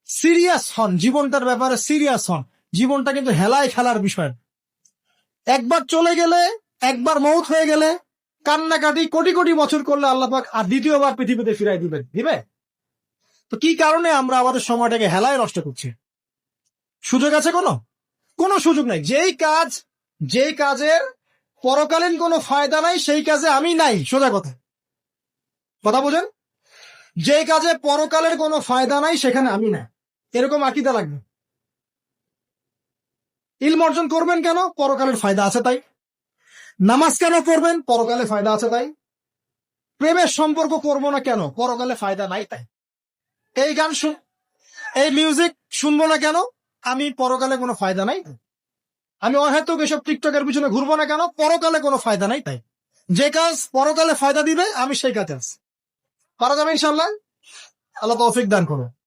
Serious হন, জীবনটার ব্যাপারে serious হন। জীবনটা কিন্তু হেলায় খেলার বিষয়। একবার চলে গেলে, একবার মৌত হয়ে গেলে কান্নাকাটি কোটি কোটি বছর করলে আল্লাহ পাক আর দ্বিতীয়বার পৃথিবীতে ফিরাই দিবে? তো কি কারণে আমরা আমাদের সময়টাকে হেলায় নষ্ট করছি? সুযোগ আছে কোনো সুযোগ নাই। যেই কাজের পরকালীন কোনো ফায়দা নাই সেই কাজে আমি নাই। সোজা কথা বোঝেন? যে কাজে পরকালের কোনো ফায়দা নাই সেখানে আমি নাই, এরকম আকীদা লাগবে। ইলম অর্জন করবেন কেন? পরকালের ফায়দা আছে তাই। নামাজ কেন পড়বেন? পরকালে ফায়দা আছে তাই। প্রেমের সম্পর্ক করবো না কেন? পরকালে ফায়দা নাই তাই। এই মিউজিক শুনবো না কেন? আমি পরকালে কোনো ফায়দা নাই। আমি অহেতুক এসব টিকটকের পিছনে ঘুরবো না কেন? পরকালে কোনো ফায়দা নাই তাই। যে কাজ পরকালে ফায়দা দিবে আমি সেই কাজে আছি। পারা যাবে ইনশাল্লাহ। আল্লাহ তৌফিক দান করুন।